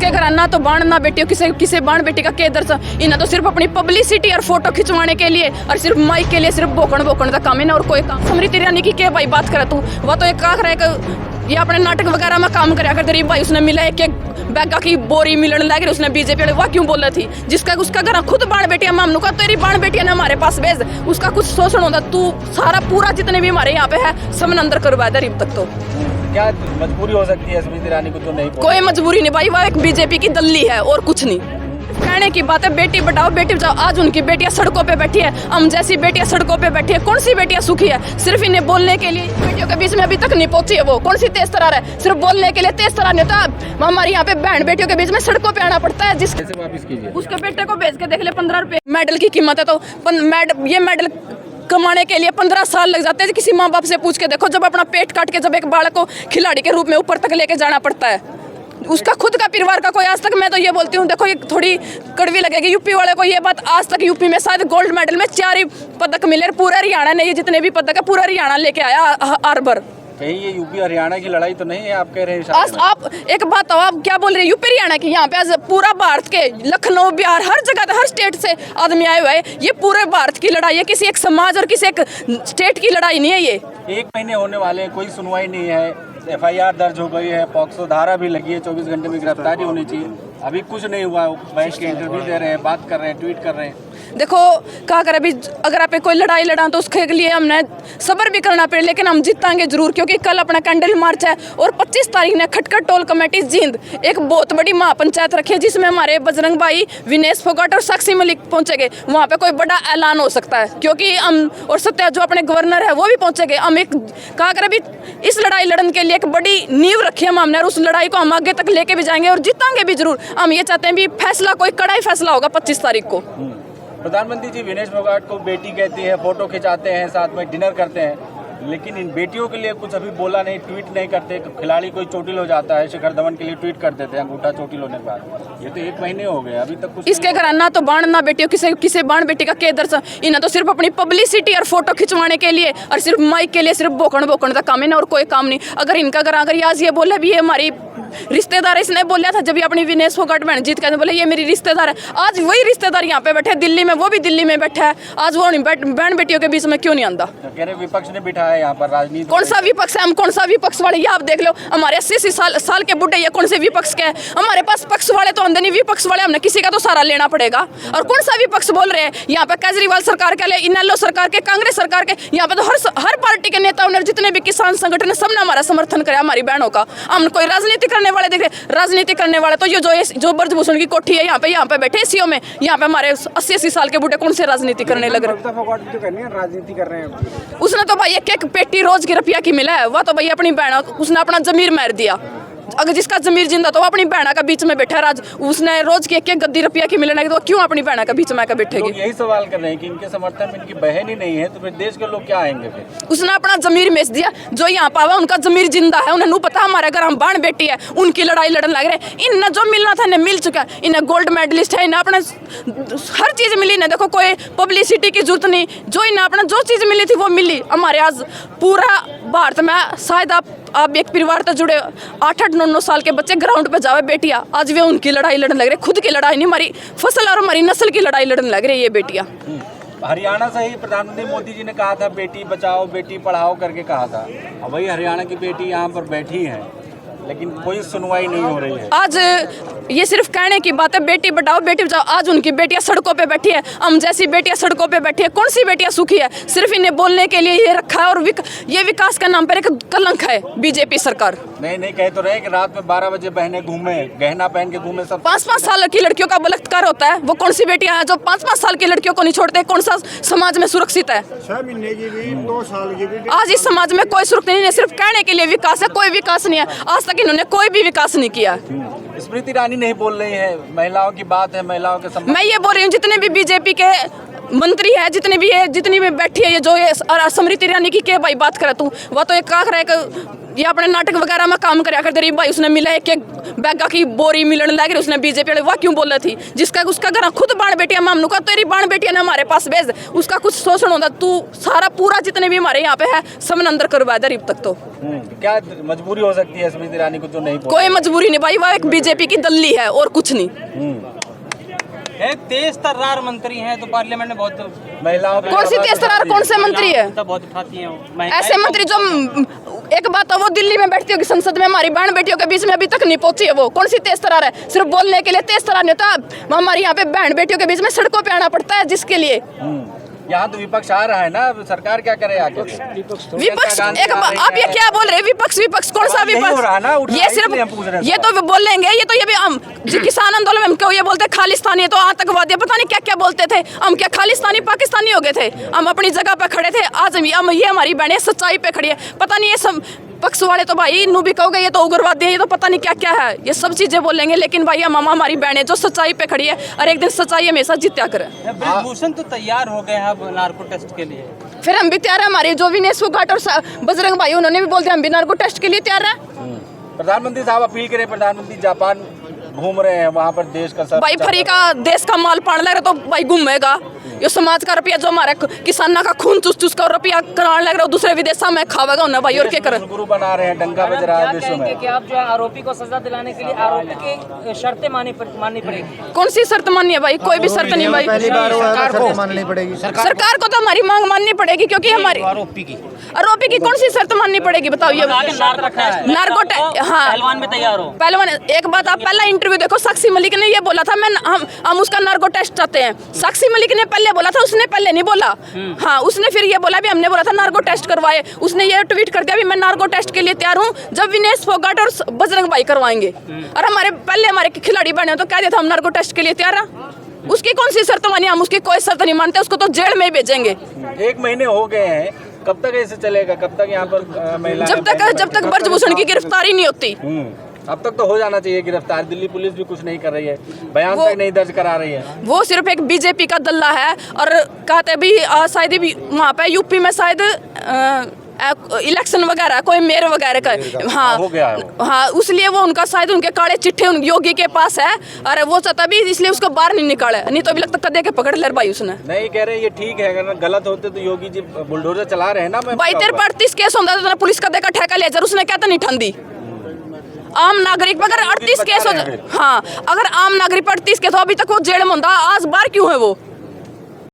इसके घर ना तो बाण ना बेटियों किसे बाण बेटी का केदर से इन्हें तो सिर्फ अपनी पब्लिसिटी और फोटो खिंचवाने के लिए और सिर्फ माइक के लिए सिर्फ बोकण का काम है ना और कोई काम। स्मृति ईरानी की क्या भाई बात करे तू, वह तो एक का ये अपने नाटक वगैरह में काम कराया कर तेरी भाई। उसने मिला एक बैगा की बोरी मिलने लग रही, उसने बीजेपी वाले वाह क्यों बोल रही थी, जिसका उसका घर खुद बाण बेटियां मामनू का तेरी बाण बेटियां ने हमारे पास भेज, उसका कुछ शोषण होता तू सारा पूरा जितने भी हमारे यहाँ पे है सब अंदर करवा दे। अब तक तो क्या मजबूरी हो सकती है स्मृति ईरानी को तो नहीं कोई मजबूरी नहीं भाई, वह एक बीजेपी की दल्ली है और कुछ नहीं। कहने की बात है बेटी बचाओ बेटी बचाओ, आज उनकी बेटियां सड़कों पे बैठी है, हम जैसी बेटियां सड़कों पे बैठी है। कौन सी बेटियां सुखी है, सिर्फ इन्हें बोलने के लिए बेटियों के बीच में अभी तक नहीं पहुंची है। वो कौन सी तेज तरार है, सिर्फ बोलने के लिए तेज तरार नहीं होता। हमारे यहाँ पे बहन बेटियों के बीच में सड़कों पे आना पड़ता है। जिस वापिस कीजिए उसके बेटे को भेज के देख ले 15 रुपए मेडल की कीमत है, तो ये मेडल कमाने के लिए 15 साल लग जाते हैं। किसी माँ बाप से पूछ के देखो, जब अपना पेट काट के जब एक बालक को खिलाड़ी के रूप में ऊपर तक लेके जाना पड़ता है, उसका खुद का परिवार का कोई आज तक, मैं तो ये बोलती हूँ देखो ये थोड़ी कड़वी लगेगी यूपी वाले को ये बात, आज तक यूपी में शायद गोल्ड मेडल में 4 ही पदक मिले। पूरा हरियाणा ने ये जितने भी पदक है पूरा हरियाणा लेके आया हर बार। कहीं ये यूपी हरियाणा की लड़ाई तो नहीं है आप कह रहे हैं? आज आप एक बात हो, आप क्या बोल रहे हैं यूपी हरियाणा की? यहाँ पे आज पूरा भारत के लखनऊ बिहार हर जगह हर स्टेट से आदमी आए हुए हैं। ये पूरे भारत की लड़ाई है, किसी एक समाज और किसी एक स्टेट की लड़ाई नहीं है। ये 1 महीने होने वाले, कोई सुनवाई नहीं है, FIR दर्ज हो गई है, पॉक्सो धारा भी लगी है, 24 घंटे में गिरफ्तारी होनी चाहिए, अभी कुछ नहीं हुआ। बहस के इंटरव्यू दे रहे हैं, बात कर रहे हैं, ट्वीट कर रहे हैं। देखो क्या कर, अभी अगर आप कोई लड़ाई लड़ा तो उसके लिए हमने सब्र भी करना पड़े, लेकिन हम जीतांगे जरूर, क्योंकि कल अपना कैंडल मार्च है और 25 तारीख ने खटखट टोल कमेटी जींद एक बहुत बड़ी महापंचायत रखी है, जिसमें हमारे बजरंग भाई, विनेश फोगाट और साक्षी मलिक पहुंचेंगे। वहाँ पे कोई बड़ा ऐलान हो सकता है, क्योंकि हम और सत्या जो अपने गवर्नर है वो भी पहुंचेंगे। हम एक क्या कर, अभी इस लड़ाई लड़ने के लिए एक बड़ी नींव रखी है हमने, और उस लड़ाई को हम आगे तक लेके भी जाएंगे और जीतांगे भी जरूर। हम ये चाहते हैं भी फैसला कोई कड़ा ही फैसला होगा 25 तारीख को। प्रधानमंत्री जी विनेश फोगाट को बेटी कहती है, फोटो खिंचाते हैं, साथ में डिनर करते हैं, लेकिन इन बेटियों के लिए कुछ अभी बोला नहीं, ट्वीट नहीं करते। खिलाड़ी कोई चोटिल हो जाता है, शिखर धवन के लिए ट्वीट कर देते हैं अंगूठा चोटिल होने के बाद। ये तो 1 महीने हो गए, अभी तक कुछ इसके घर ना तो बाण ना बेटियों किसे बाण बेटी का केदर से इन्हें तो सिर्फ अपनी पब्लिसिटी और फोटो खिंचवाने के लिए और सिर्फ माइक के लिए सिर्फ बोकण का काम है ना और कोई काम नहीं। अगर इनका अगर आज ये बोले भी ये हमारी रिश्तेदार, इसने बोला था जब ये अपनी विनेश फोगाट बहन जीत कहते बोले ये मेरी रिश्तेदार है, आज वही रिश्तेदार यहाँ पे बैठे दिल्ली में, वो भी दिल्ली में बैठा है। आज वो बहन बेटियों के बीच में क्यों नहीं आंदा? कह रहे विपक्ष ने बिठाया यहाँ पर राजनीति। कौन सा विपक्ष है? हम कौन सा विपक्ष वाले? ये आप देख लो, हमारे 80 साल के बुढ़े ये कौन से विपक्ष के हैं? हमारे पास पक्ष वाले तो अंदर नहीं, विपक्ष वाले हमने किसी का तो सारा लेना पड़ेगा। और कौन सा विपक्ष बोल रहे हैं यहाँ पे? केजरीवाल सरकार के लिए, इनेलो सरकार के, कांग्रेस सरकार के, यहाँ पे तो हर पार्टी के नेताओं ने, जितने भी किसान संगठन है, सबने हमारा समर्थन कराया हमारी बहनों का। हम कोई राजनीति करने वाले देख रहे, राजनीति करने वाले तो ये जो ब्रजभूषण की कोठी है यहाँ पे बैठे सीओ में, यहाँ पे हमारे 80 साल के बूढ़े कौन से राजनीति करने लग रहे हैं? राजनीति कर रहे हैं। उसने तो भाई एक पेटी रोज की रुपया की मिला है, वह तो भाई अपनी बहन, उसने अपना जमीर मार दिया। अगर जिसका जमीर जिंदा तो वो अपनी बहना का बीच में बैठा राज, उसने रोज की एक गद्दी रुपया की मिलने तो क्यों अपनी बहना का बीच में आकर बैठेगी? यही सवाल कर रहे हैं कि इनके समर्थन में इनकी बहन ही नहीं है, तो फिर देश के लोग क्या आएंगे फिर? उसने अपना जमीर बेच दिया, जो यहाँ पावा उनका जमीर जिंदा है, उन्हें पता हमारे घर हम बाण बेटी है, उनकी लड़ाई लड़ने लग रहे। इन्हें जो मिलना था इन्हें मिल चुका, इन्हें गोल्ड मेडलिस्ट है, इन्हें अपना हर चीज मिली। इन्हें देखो कोई पब्लिसिटी की जरूरत नहीं, जो इन्हें अपना जो चीज मिली थी वो मिली। हमारे आज पूरा भारत में शायद आप एक परिवार तो जुड़े 8-8, 9-9 साल के बच्चे ग्राउंड पे जावे बेटियां, आज वे उनकी लड़ाई लड़ने लग रहे, खुद की लड़ाई नहीं, हमारी फसल और हमारी नस्ल की लड़ाई लड़ने लग रही है ये बेटियां। हरियाणा से ही प्रधानमंत्री मोदी जी ने कहा था बेटी बचाओ बेटी पढ़ाओ करके कहा था, और वही हरियाणा की बेटी यहाँ पर बैठी है, लेकिन कोई सुनवाई नहीं हो रही है। आज ये सिर्फ कहने की बात है, बेटी बचाओ बेटी बचाओ, आज उनकी बेटियां सड़कों पे बैठी है, हम जैसी बेटियां सड़कों पे बैठी है। कौन सी बेटियां सुखी है? सिर्फ इन्हें बोलने के लिए ये रखा है, और ये विकास का नाम पर एक कलंक है बीजेपी सरकार। नहीं कह तो रहे कि रात में 12 बजे बहनें घूमे, गहना पहन के घूमे, सब 5-5 साल की लड़कियों का बलात्कार होता है। वो कौन सी बेटियां हैं जो 5-5 साल की लड़कियों को नहीं छोड़ते? कौन सा समाज में सुरक्षित है? 6 महीने की भी, 2 साल की भी। आज इस समाज में कोई सुरक्षित नहीं है, सिर्फ कहने के लिए विकास है, कोई विकास नहीं है। आज तक इन्होंने कोई भी विकास नहीं किया। स्मृति ईरानी नहीं बोल रही है, महिलाओं की बात है, महिलाओं के सम्मान। मैं ये बोल रही हूँ जितने भी बीजेपी के मंत्री है, जितनी भी बैठी है, ये जो ये स्मृति ईरानी की क्या भाई बात करे तू, वह तो एक का ये अपने नाटक वगैरह में काम कराया करते रही भाई। उसने मिला एक बैगा की बोरी मिलन लग रही, उसने बीजेपी वाले वाह क्यों बोल रही थी, जिसका उसका घर खुद बाण बेटिया मामनू का, तेरी बाण बेटिया ने हमारे पास भेज, उसका कुछ शोषण होता, तू सारा पूरा जितने भी हमारे यहाँ पे है सब अंदर करवा दे अब तक। तो क्या मजबूरी हो सकती है स्मृति ईरानी को जो नहीं कोई मजबूरी नहीं भाई, वह एक बीजेपी की दल्ली है और कुछ नहीं। एक तेज तर्रार मंत्री हैं तो पार्लियामेंट में बहुत महिलाओं कौन सी तेज तर्रार, कौन से मंत्री है बहुत उठाती हैं वो। ऐसे मंत्री जो एक बात है वो दिल्ली में बैठती होगी संसद में, हमारी बहन बेटियों के बीच में अभी तक नहीं पहुंची है। वो कौन सी तेज तर्रार है, सिर्फ बोलने के लिए तेज तर्रार नहीं होता, हमारे यहाँ पे बहन बेटियों के बीच में सड़कों पे आना पड़ता है जिसके लिए। यहाँ तो विपक्ष आ रहा है ना, सरकार क्या करे आगे? विपक्ष एक आप ये क्या बोल रहे हैं, विपक्ष कौन सा विपक्ष, ये सिर्फ ये तो बोलेंगे, ये तो ये भी हम किसान आंदोलन में हमको ये बोलते खालिस्तानी है तो आतंकवादी, पता नहीं क्या क्या बोलते थे, हम क्या खालिस्तानी पाकिस्तानी हो गए थे, हम अपनी जगह पे खड़े थे। आज हम ये हमारी बहनें सच्चाई पे खड़ी है, पता नहीं ये सब पक्ष वाले तो भाई नू भी कहोगे ये तो उग्रवादी है, ये तो पता नहीं क्या क्या है, ये सब चीजें बोलेंगे, लेकिन भाई हम हमारी बहनें जो सच्चाई पे खड़ी है और एक दिन सच्चाई हमेशा जीत्या करे। ब्रिजभूषण तो तैयार हो गए हैं अब नार्को टेस्ट के लिए, फिर हम भी तैयार है, हमारे जो विनेश फोगाट और बजरंग भाई उन्होंने भी बोल दिया हम भी नार्को टेस्ट के लिए तैयार है। प्रधानमंत्री साहब अपील करें, प्रधानमंत्री जापान घूम रहे हैं, वहाँ पर देश का भाई फ्री का देश का माल पाने लग रहा तो भाई घूमेगा, ये समाज का रुपया जो हमारे किसानों का खून चूस चूस का रुपया कराने लग रहा है दूसरे विदेशों में खावेगा उन्हें भाई, और क्या करे। गुरु बना रहे हैं, डंका बज रहा है विश्व में। कि आप जो है आरोपी को सजा दिलाने के लिए आरोपी की शर्तें माननी पड़ेगी। कौन सी शर्त माननी है भाई, कोई भी शर्त नहीं भाई, माननी पड़ेगी सरकार को तो हमारी मांग माननी पड़ेगी, क्योंकि हमारी आरोपी की कौन सी शर्त माननी पड़ेगी बताओ। ये नार्को हाँ पहलवान में तैयार हो, पहलवान, एक बात आप पहला इंटरव्यू देखो, साक्षी मलिक ने ये बोला था हम उसका नार्को टेस्ट चाहते हैं, साक्षी मलिक ने पहले बोला था, उसने पहले नहीं बोला। हाँ उसने फिर ये बोला भी हमने बोला था नार्को टेस्ट करवाए, उसने ये ट्वीट कर दिया भी मैं नार्को टेस्ट के लिए तैयार हूँ जब विनेश फोगाट और बजरंग भाई करवाएंगे, और हमारे खिलाड़ी बने तो कह दिया था हम नार्को टेस्ट के लिए तैयार हैं। उसकी कौन सी शर्त मानी, हम उसकी कोई शर्त नहीं मानते, उसको तो जेल में ही भेजेंगे। 1 महीने हो गए हैं, कब तक ऐसे चलेगा, कब तक यहाँ पर महिला जब तक ब्रजभूषण की गिरफ्तारी नहीं होती। अब तक तो हो जाना चाहिए गिरफ्तार, दिल्ली पुलिस भी कुछ नहीं कर रही है, बयान तक नहीं दर्ज करा रही है। वो सिर्फ एक बीजेपी का दल्ला है, और कहते भी शायद भी वहाँ पे यूपी में शायद इलेक्शन वगैरह कोई मेयर वगैरह का हाँ हो गया हाँ, इसलिए वो उनका शायद उनके काले चिट्ठे योगी के पास है, और वो चाहता भी इसलिए उसको बाहर नहीं निकाले, नहीं तो अभी लगता कदे के पकड़ ले भाई उसने। नहीं कह रहे ये ठीक है, अगर गलत होते तो योगी जी बुलडोजर चला रहे हैं ना। भाई तेरे पर 38 केस होता था, पुलिस कदे का ठेका ले, उसने कहता नहीं ठंडी आम नागरिक पर अगर 38 केस हो, हाँ अगर आम नागरिक पर 38 केस हो अभी तक वो जेल में होता, आज बाहर क्यों है वो।